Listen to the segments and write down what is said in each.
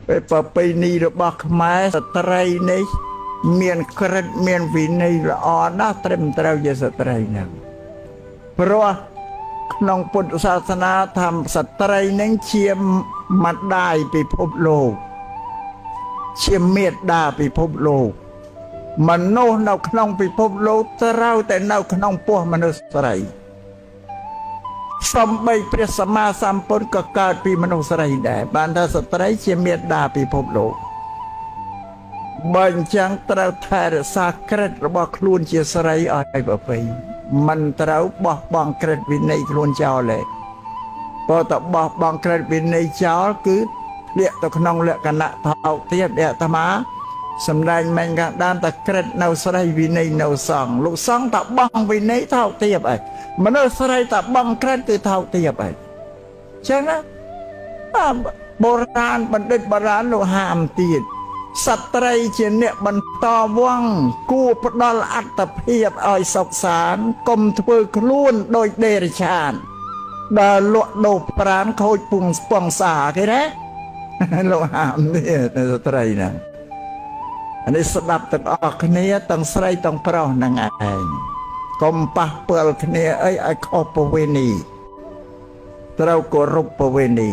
ប្រពៃណីរបស់ខ្មែរស្ត្រីនេះមានក្រិតមានវិន័យល្អណាស់ត្រឹមត្រូវជាស្ត្រីហ្នឹងព្រោះក្នុងពុទ្ធសាសនាថាស្ត្រីនឹងជាម្ដាយពិភពលោកជាមេត្តាពិភពលោកមនុស្សនៅក្នុងពិភពលោកត្រូវតែនៅក្នុងពោះមនុស្សស្រីសំបីព្រះសម្មាសម្ពុទ្ធក៏កើតពីមនុស្សស្រីដែរបានថាស្ត្រីជាមេត្តាពិភពលោកបើអញ្ចឹងត្រូវថែរក្សាក្រិតរបស់ខ្លួនជាស្រីឲ្យប្រពៃមិនត្រូវបោះបង់ក្រិតវិន័យខ្លួនចោលទេព្រោះតែបោះបង់ក្រិតវិន័យចោលគឺធ្លាក់ទៅក្នុងលក្ខណៈថោកទាបដែលអាត្មាសម្ដែងមិញខាងដើមតែក្រិតនៅស្រីវិន័យនៅសង្ឃលោកសង្ឃតែបង់វិន័យថោកទាបហើយមនុស្សស្រីតែបង់ក្រិតគឺថោកទាបហើយអញ្ចឹងណាបុរាណបណ្ឌិតបុរាណលោកហាមទៀតស្ត្រីជាអ្នកបន្តវង្សគួរផ្ដល់អត្ថភាពឲ្យសុខសាន្តកុំធ្វើខ្លួនដោយដេរឆានដែលលក់ដូរប្រានខូចពុងស្ពងសាគេណាលោកហាមនេះស្ត្រីណាអានេះស្ដាប់ទាំងអស់គ្នាទាំងស្រីទាំងប្រុសហ្នឹងឯងកុំប៉ះពាល់គ្នាអីឲ្យខុសប្រវេណីត្រូវគោរពប្រវេណី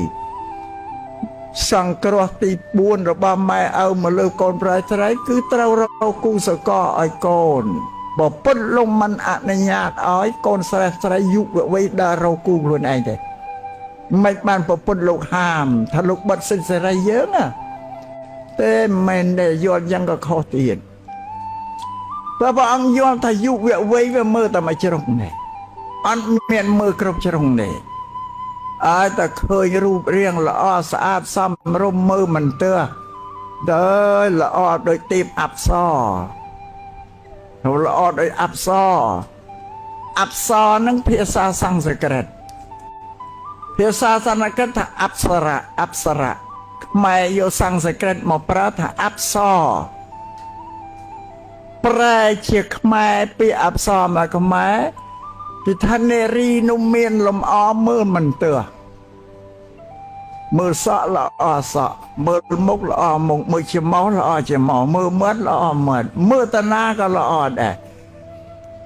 សង្គ្រោះទី4របស់ម៉ែឪមកលើកូនប្រៃស្រីគឺត្រូវរកគូសកលឲ្យកូនបើពុតលោកមិនអនុញ្ញាតឲ្យកូនស្រីស្រីយុវវ័យដើររកគូខ្លួនឯងទេមិនបានប្រពន្ធលោកហាមថាលោកបិទសិទ្ធិសេរីយើងណាតែមិនដែលយល់យ៉ាងក៏ខុសទៀតព្រះអង្គយល់ថាយុវវ័យវាមើលតែមួយជ្រុងនេះអត់មានមើលគ្រប់ជ្រុងនេះឲ្យតែឃើញរូបរាងល្អស្អាតសមរម្យមើលមិនទើសដល់ល្អដូចទេពអប្សរល្អដូចអប្សរនឹងភាសាសំស្ក្រឹតភាសាសំស្ក្រឹតថាអប្សរៈខ្មែរយកសំស្ក្រឹតមកប្រើថាអប្សរប្រែជាខ្មែរពីអប្សរមកខ្មែរពីថានារីនោះមានលំអមើលមិនទើសមើលសក់ល្អសក់មើលមុខល្អមុខមើលច្រមុះល្អច្រមុះមើលមាត់ល្អមាត់មើលតាណាក៏ល្អដែរ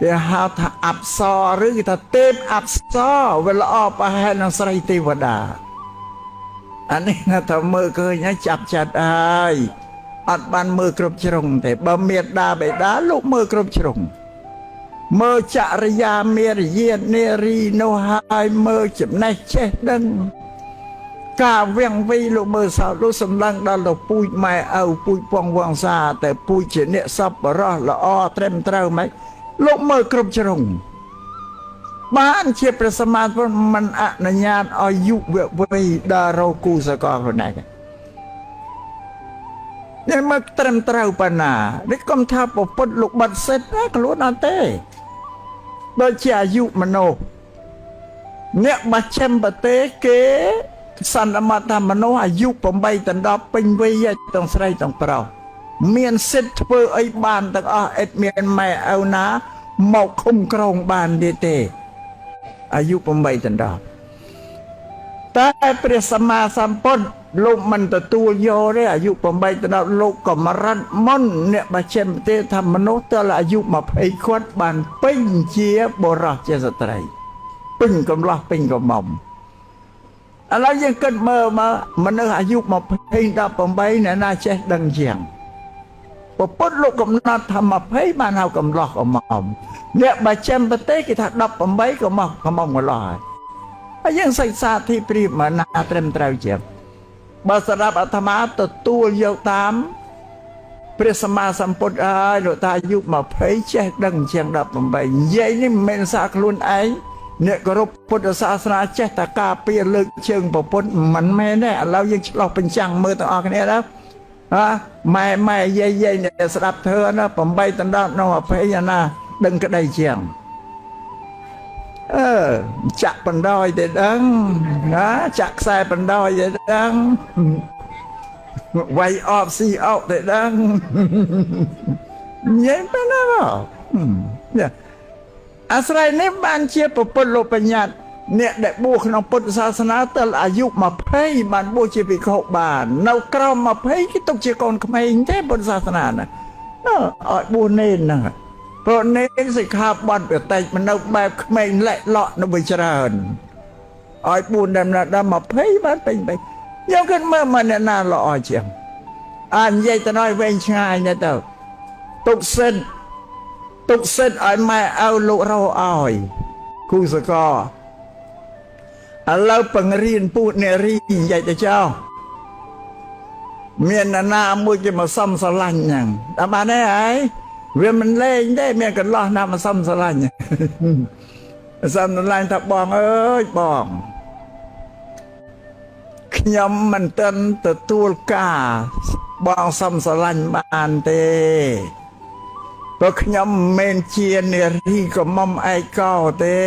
គេហៅថាអប្សរឬគេថាទេពអប្សរវាល្អប្រហែលនឹងស្រីទេវតាអានេះណាថាមើលឃើញហើយចាប់ចិត្តហើយអត់បានមើលគ្រប់ជ្រុងទេបើមេត្តាបិតាលោកមើលគ្រប់ជ្រុងមើលចរិយាមេរយាទនារីនោះហើយមើលចំណេះចេះដឹងការវៀងវៃលោកមើលសោតលោកសម្លឹងដល់ទៅពូជម៉ែឪពូជពងវង្សាតែពូជជាអ្នកសប្បុរសល្អត្រឹមត្រូវម៉េចលោកមើលគ្រប់ជ្រុងបានជាព្រះសម្មាសម្ពុទ្ធមិនអនុញ្ញាតឲ្យយុវវ័យដើររកគូសកលខ្លួនឯងនេះមកត្រឹមត្រូវប៉ុណ្ណានេះកុំថាពុទ្ធលោកបាត់សិទ្ធណាខ្លួនអត់ទេដូចជាអាយុមនុស្សអ្នកបច្ចឹមប្រទេសគេសន្មតថាមនុស្សអាយុ8ដល់10ពេញវ័យទាំងស្រីទាំងប្រុសមានសិទ្ធិធ្វើអីបានទាំងអស់ឥតមានម៉ែឪណាមកឃុំក្រងបានទេអាយុ8ដល់10តែព្រះសម្មាសម្ពុទ្ធលោកមិនទទួលយកទេអាយុ8ដល់លោកក៏មរតមុនអ្នកបច្ចឹមប្រទេសថាមនុស្សដល់អាយុ20គាត់បានពេញជាបុរសជាស្ត្រីពេញកំឡោះពេញកំមុំឥឡូវយើងគិតមើលមកមនុស្សអាយុ20 18អ្នកណាចេះដឹងជាងពុទ្ធលោកកំណត់ថា20បានហៅកំឡោះកំមុំអ្នកបច្ចឹមប្រទេសគេថា18កំមុំកន្លោះហើយយើងសិក្សាទីព្រៀបមកណាត្រឹមត្រូវជាងបើសម្រាប់អាត្មាទទួលយកតាមព្រះសម្មាសម្ពុទ្ធហើយលោកតាអាយុ20ចេះដឹងជាង18និយាយនេះមិនមែនសារខ្លួនឯងអ្នកគោរពពុទ្ធសាសនាចេះតែការពារលើកជើងប្រពន្ធមិនមែនទេឥឡូវយើងឆ្លោះបញ្ចាំងមើលទាំងអស់គ្នាណាម៉ែយាយអ្នកស្ដាប់ធើណា8ដល់10ក្នុង20ណាដឹងក្តីជាងចាក់បណ្ដោយទៅដឹងណាចាក់ខ្សែបណ្ដោយទៅដឹងវាយអបស៊ីអោទៅដឹងញ៉ែប៉ុណ្ណាអាស្រ័យនេះបានជាពុទ្ធលោកបញ្ញត្តិ អ្នកដែលបួសក្នុងពុទ្ធសាសនាទៅអាយុ20បានបួសជាភិក្ខុបាននៅក្រោម20គេទុកជាកូនក្មេងទេពុទ្ធសាសនាណាឲ្យបួសនេនហ្នឹងព្រោះនេនសិក្ខាបទប្រតិចមិននៅបែបក្មេងលែកលក់នៅវិច្រើនឲ្យបួសដល់20បានពេញខ្ញុំគិតមើលមកអ្នកណាល្អជាងនិយាយទៅឲ្យវែងឆ្ងាយណាស់ទៅទុកសិនឲ្យម៉ែឪលោករោឲ្យគូសកឥឡូវបង្រៀនពួកអ្នករីនិយាយទៅចោលមានណាមួយគេមកសំស្រឡាញ់ហ្នឹងដល់បានទេហើយវាមិនលេងទេមានកន្លោះណាមកសំស្រឡាញ់សំស្រឡាញ់ថាបងអើយបងខ្ញុំមិនទាន់ទទួលការបងសំស្រឡាញ់បានទេព្រោះខ្ញុំមិនមែនជានារីកំមុំឯកោទេ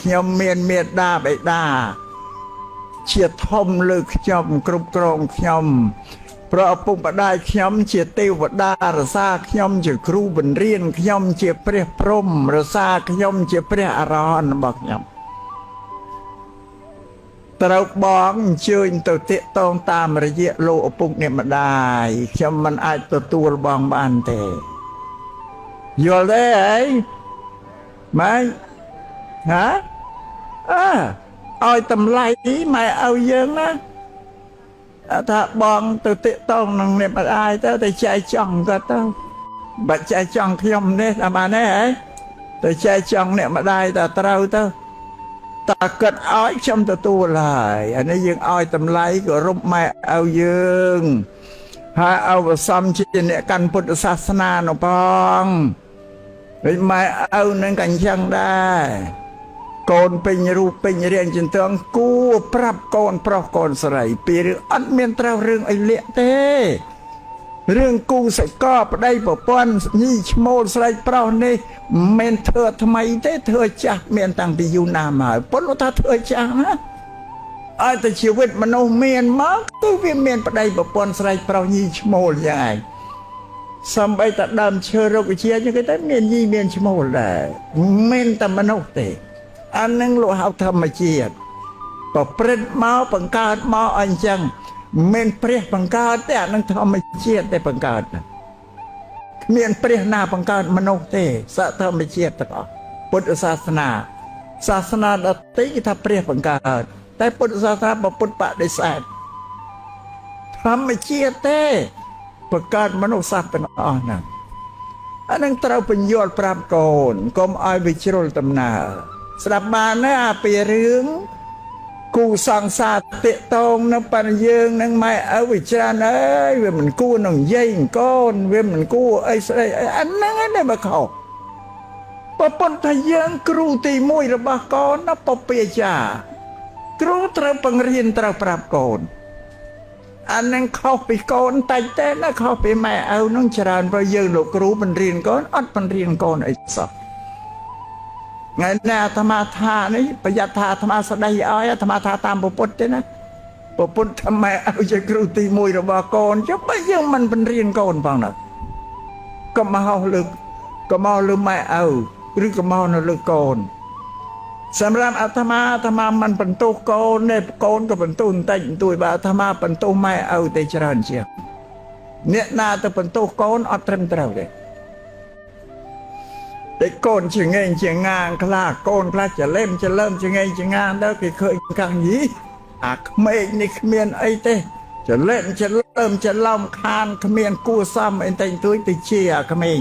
ខ្ញុំមានមេត្តាបិតាជាធំលើខ្ញុំគ្រប់គ្រងខ្ញុំព្រោះឪពុកម្ដាយខ្ញុំជាទេវតារសាខ្ញុំជាគ្រូបង្រៀនខ្ញុំជាព្រះព្រហ្មរសាខ្ញុំជាព្រះអរហន្តរបស់ខ្ញុំត្រូវបងអញ្ជើញទៅតាកតងតាមរយៈលោកឪពុកអ្នកម្ដាយខ្ញុំមិនអាចទទួលបងបានទេយល់ទេអីម៉ែហាឲ្យតម្លៃម៉ែឲ្យយើងណាថាបងទៅតាកតងនឹងអ្នកម្ដាយទៅចែកចង់គាត់ទៅបាច់ចែកចង់ខ្ញុំនេះតាមបានទេហ៎ទៅចែកចង់អ្នកម្ដាយតែត្រូវទៅតើគិតឲ្យខ្ញុំទទួលហើយអានេះយើងឲ្យតម្លៃគោរពម៉ែឪយើងហើយអវសំជាអ្នកកាន់ពុទ្ធសាសនានោះផងវិញម៉ែឪនឹងក៏អញ្ចឹងដែរកូនពេញរូបពេញរាងចិនតងគួរប្រាប់កូនប្រុសកូនស្រីពីរឿងអត់មានត្រូវរឿងអីលាក់ទេរឿងគូសកលប្តីប្រពន្ធញីឈ្មោលស្រីប្រុសនេះមិនមែនធ្វើថ្មីទេធ្វើចាស់មានតាំងពីយូរណាស់មកប៉ុន្តែថាធ្វើចាស់ណាឲ្យតែជីវិតមនុស្សមានមកគឺវាមានប្តីប្រពន្ធស្រីប្រុសញីឈ្មោលយ៉ាងឯងសំបីតែដើមឈើរុក្ខជាតិគេតែមានញីមានឈ្មោលដែរមិនតែមនុស្សទេអានឹងលោកហៅធម្មជាតិប្រព្រឹត្តមកបង្កើតមកអញ្ចឹងមិនព្រះបង្កើតទេអានឹងធម្មជាតិតែបង្កើតគ្មានព្រះណាបង្កើតមនុស្សទេសធម្មជាតិទាំងអស់ពុទ្ធសាសនាដទៃគេថាព្រះបង្កើតតែពុទ្ធសាសនាពុទ្ធបដិសេធធម្មជាតិទេបង្កើតមនុស្សសត្វទាំងអស់ហ្នឹងអានឹងត្រូវបញ្យល់ប្រាប់កូនកុំឲ្យវាជ្រុលដំណើរស្ដាប់បានណាពីរឿងគូសង្សារតិតងនៅប៉ុនយើងនឹងម៉ែឪវិច្រានអើយវាមិនគួរនឹងនិយាយកូនវាមិនគួរអីស្អីអាហ្នឹងឯងបើខុសប្រពន្ធថាយើងគ្រូទី1របស់កូនណាពពាចាគ្រូត្រូវបង្រៀនត្រូវប្រាប់កូនអានឹងខុសពីកូនតែតែណាខុសពីម៉ែឪនឹងច្រើនព្រោះយើងលោកគ្រូបង្រៀនកូនអត់បង្រៀនកូនអីសោះថ្ងៃណាអាត្មាថានេះប្រយ័ត្នថាអាត្មាស្ដីឲ្យអាត្មាថាតាមពុទ្ធទេណាពុទ្ធថាម៉ែឪជាគ្រូទី1របស់កូនចុះបើយើងមិនបង្រៀនកូនផងណាកុំមកលើម៉ែឪឬក៏មកនៅលើកូនសម្រាប់អាត្មាមិនបន្ទោសកូនទេកូនក៏បន្ទោសបន្តិចបន្តួចបើអាត្មាបន្ទោសម៉ែឪតែច្រើនជាងអ្នកណាទៅបន្ទោសកូនអត់ត្រឹមត្រូវទេតែកូនជាងែងជាងាងខ្លះកូនខ្លះចលែមចលើមជាងែងជាងាងទៅគេឃើញកាំងយីអាក្មេងនេះគ្មានអីទេចលែមចលើមចឡំខានគ្មានគួសមអីតែទួយទៅជាអាក្មេង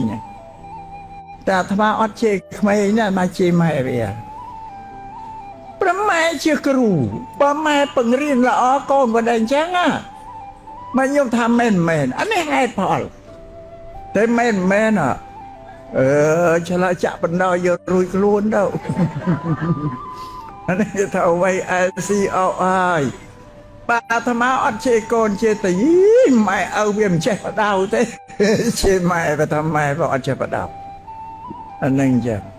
តែអាត្មាអត់ជាក្មេងណាមកជាម៉ែវាប្រម៉ែជាគ្រូបើម៉ែបង្រៀនល្អកូនមិនដឹងអញ្ចឹងណាមកខ្ញុំថាមែនអានេះហេតុផលតែមែនឆ្លើយចាក់បណ្ដោយយករួយខ្លួនទៅអានេះថាអ្វី LCO ហើយបាទអាត្មាអត់ជេរកូនជេរតែម៉ែឪវាមិនចេះបដៅទេជេរម៉ែបើថាម៉ែក៏អត់ចេះបដៅអានឹងចឹង